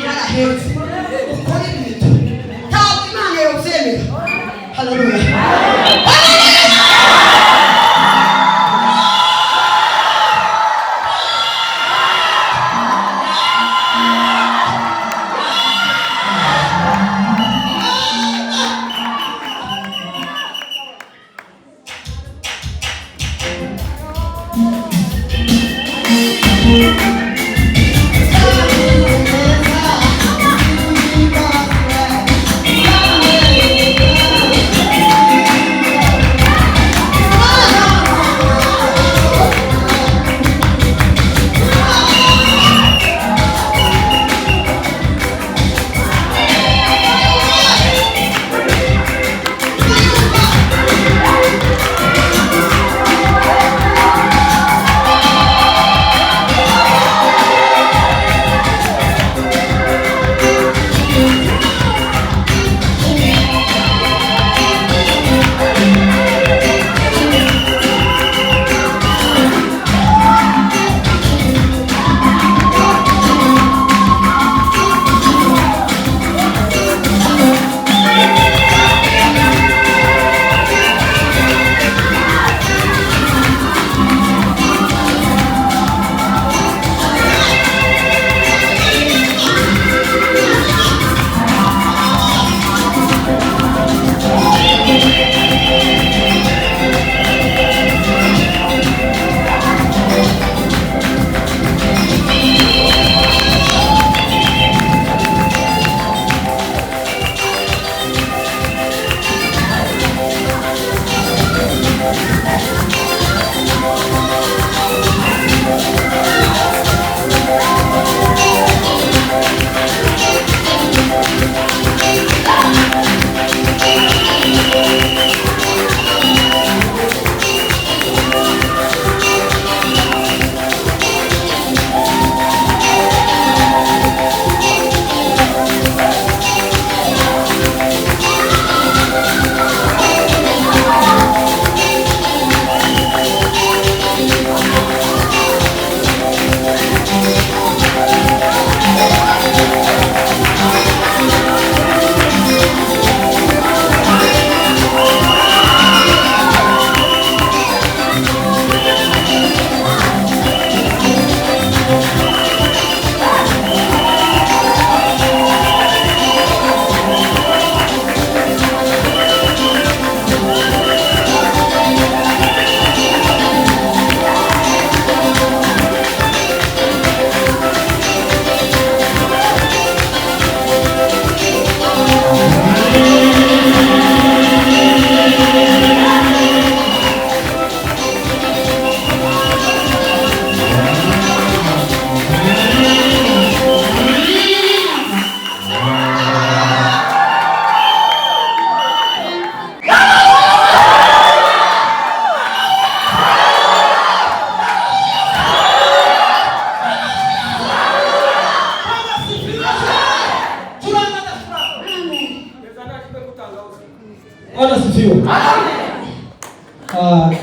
warahetse ukora ibintu ntabwo Imana yobyemera. Haleluya.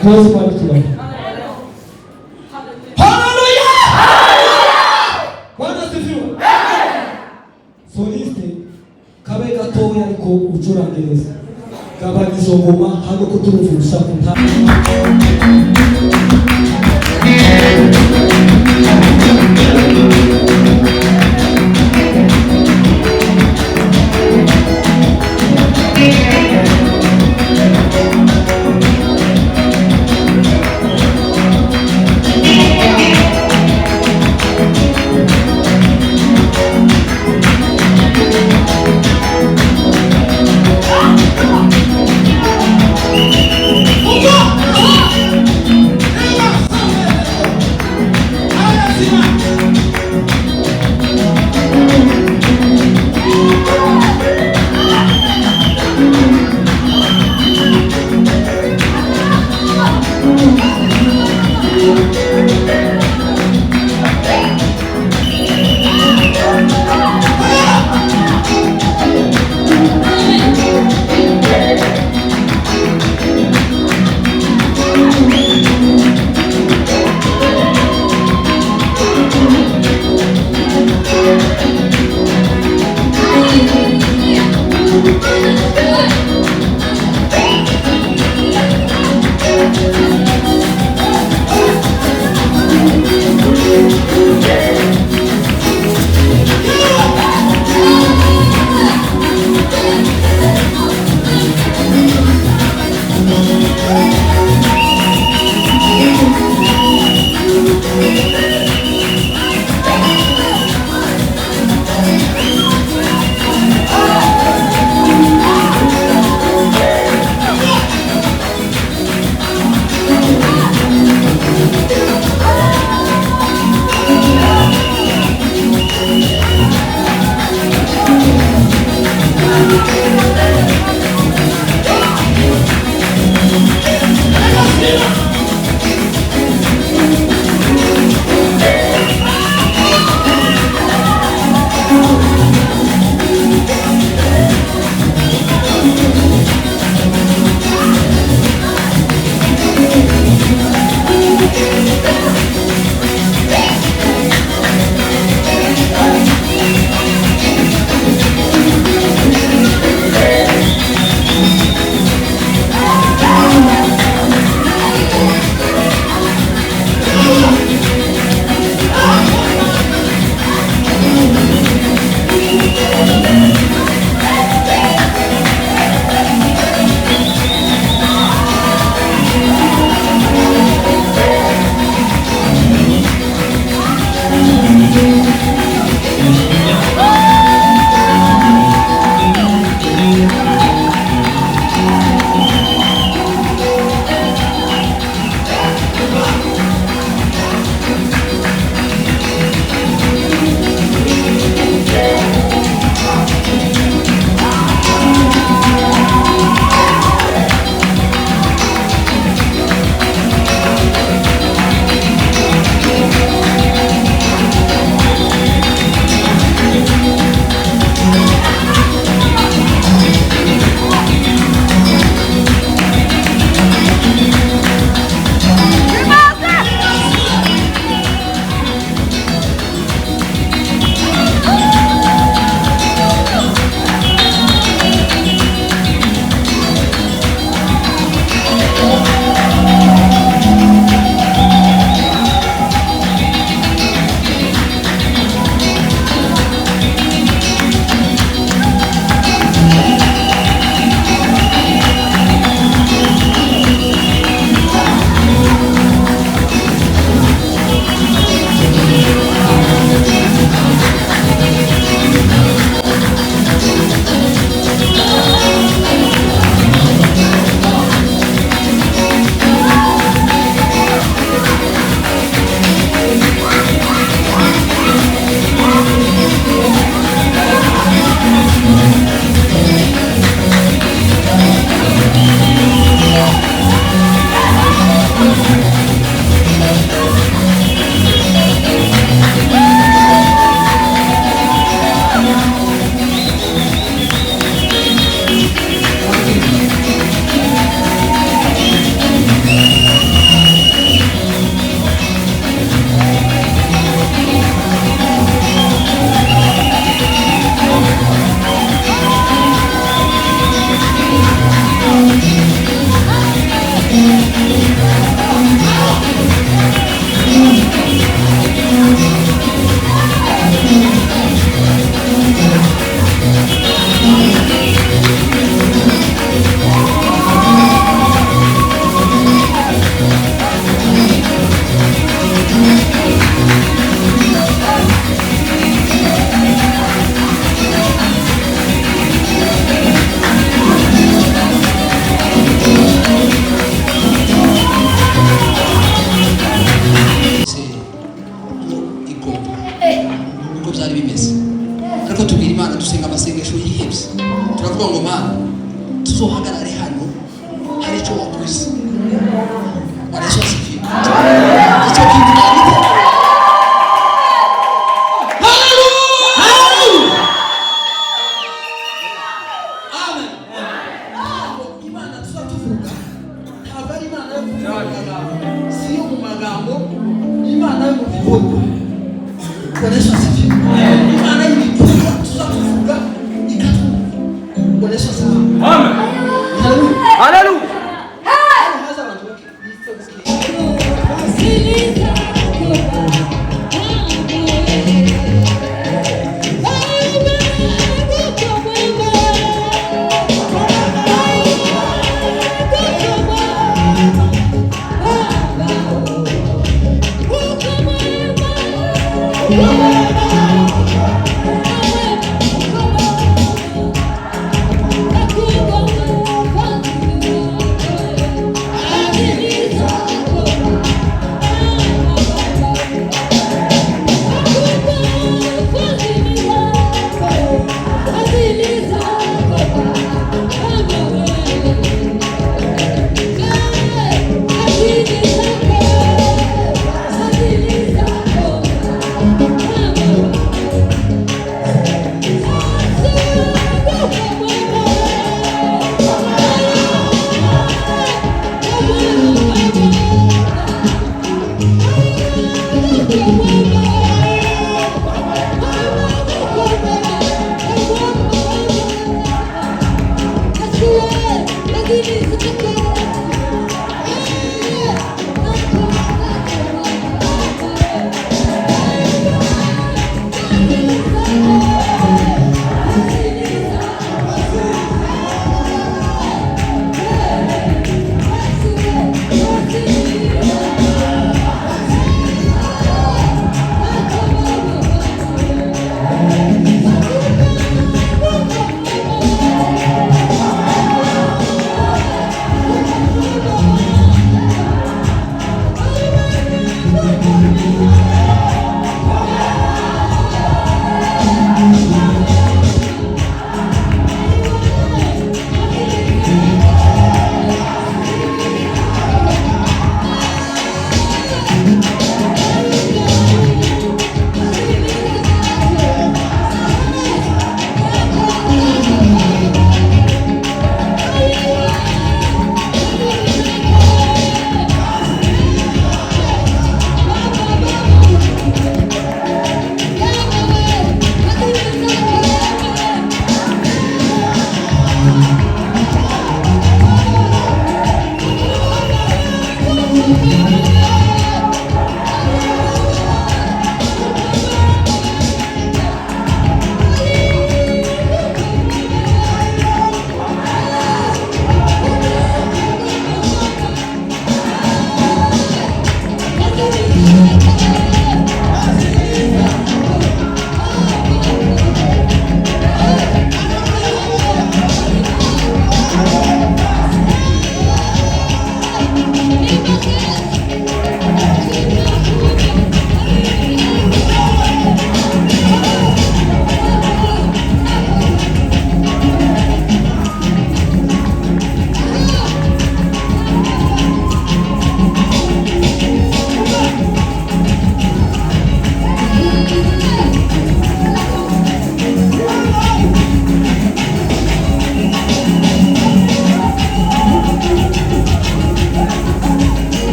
Close by today. Hallelujah! Bwana sifiwe. Soliste kabe gatoya ariko ucuranga neza. Gabanya izo ngoma hano ko turuvusha kunta. turiko tubwira Imana dusenga amasengesho y'ihebye turavuga ngo Mana tuzohagarare hano hari icyo wakoze arasho sifi icyo kintu ariko Hallelujah.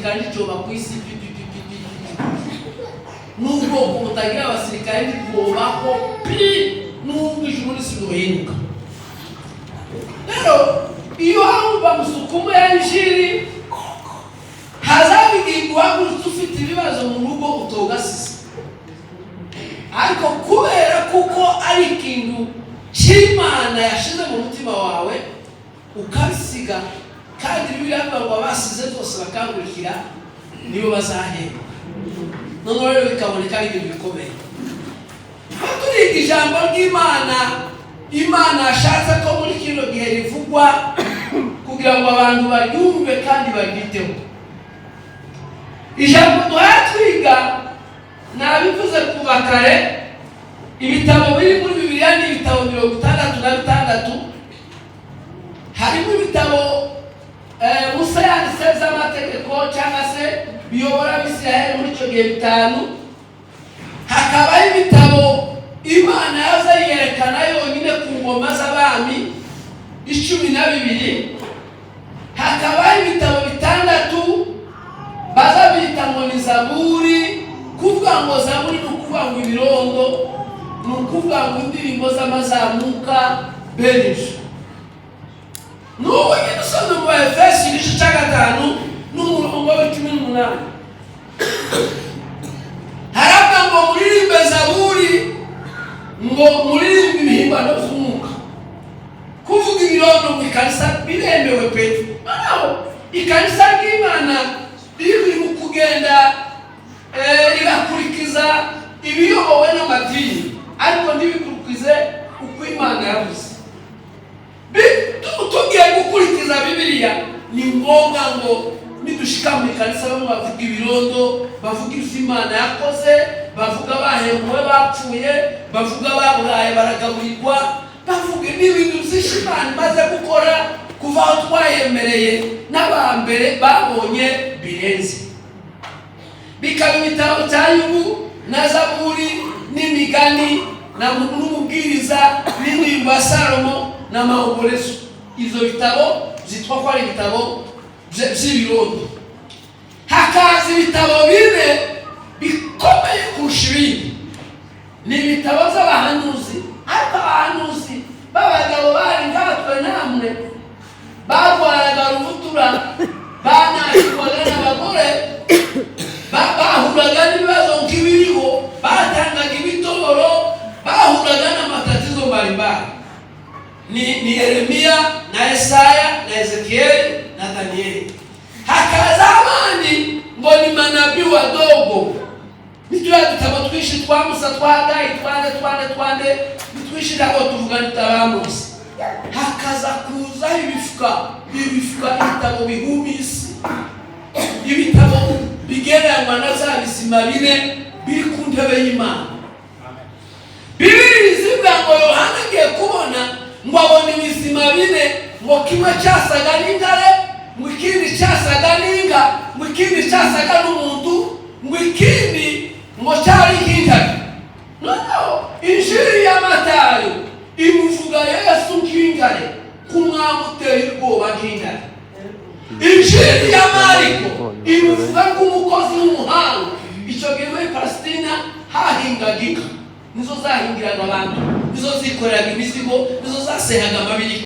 gisirikare cyoba ku isi n'ubwoko butagira abasirikare bwobaho n'ubwo ijuru risiruhinduka. Rero iyo haba musukumo ya injiri hazabigirwa gusa ufite ibibazo mu rugo utogasize, ariko kubera kuko ari ikintu cy'Imana yashize mu mutima wawe ukabisiga, kandi biriya ngo abasize bose bakangurikira nibo bazahemba. None rero bikaboneka ari ibintu bikomeye. Turiga ijambo ry'Imana, Imana yashatse ko muri kino gihe rivugwa kugira ngo abantu baryumve kandi baryiteho. Ijambo twiga nabivuze kuva kare, ibitabo biri muri Bibiliya ni ibitabo 66. Harimo ibitabo Musa yanditse z'amategeko cyangwa se biyobora Abisirayeli muri icyo gihe 5. Hakaba ibitabo Imana yaza yerekana yonyine ku ngoma z'abami 12. Hakaba ibitabo 6 baza bita ngo ni Zaburi, kuvuga ngo Zaburi ni ukuvuga ngo ibirondo, ni ukuvuga ngo indirimbo z'amazamuka bereje. N'ubu nyine usomye mu Efeso igice cya 5 n'umurongo wa 18 haravuga ngo muririmbe Zaburi, ngo muririmbe ibihimbano by'umwuka. Kuvuga ibirondo mu ikanisa biremewe pe, ikanisa ry'Imana riri mu kugenda rigakurikiza ibiyobowe n'amadini, ariko ntibikurikize uko Imana yavuze. Tugiye gukurikiza Bibiliya ni ngombwa ngo nidushika mu ikanisa bamwe bavuga ibirondo, bavuga ivyo Imana yakoze, bavuga bahembuwe bapfuye, bavuga baburaye baragaburirwa, bavuga n'ibintu byinshi Imana imaze gukora kuva aho twayemereye n'abambere babonye birenze. Bikaba ibitabo cya Yubu na Zaburi n'imigani n'umubwiriza n'indirimbo ya Salomo n'amahoborezo. Izo bitabo zitwa ko ari ibitabo by'ibirondo. Hakaza ibitabo 4 bikomeye kurusha ibindi, ni ibitabo by'abahanuzi. Ariko abahanuzi b'abagabo bari nkatwe namwe, barwaraga rubutura, banashirwaga n'abagore, bahuraga n'ibibazo nk'ibiriho, batangaga ibitoro, bahuraga n'amatatizo mbalimbali. Ni Yeremiya na Yesaya na Ezekieli na Danieli. Hakaza abandi ngo ni manabii wadogo, nitwa tutabo twishi twa Musa twa Habaye twande twishi nabo tuvuga nitabamusi. Hakaza kuza ibifuka ibitabo bihumisi, ibitabo bigereranywa na za bizima 4 biri ku ntebe y'Imana. Bibiri zivuga ngo Yohana agiye kubona ngo abone ibizima 4, ngo kimwe cyasaga n'intare, ngo ikindi cyasaga n'inga, ngo ikindi cyasaga n'umuntu, ngo ikindi ngo cyari nk'intare. Noneho injiri ya Matayo imuvuga Yesu nk'intare, kumwamuteye ubwoba nk'intare. Injiri ya Mariko imuvuga nk'umukozi w'umuhanga. Icyo gihe muri Palestina hahingaga inka, nizo zahingiraga abantu, nizo zikoreraga imizigo, nizo zasehaga amabiri.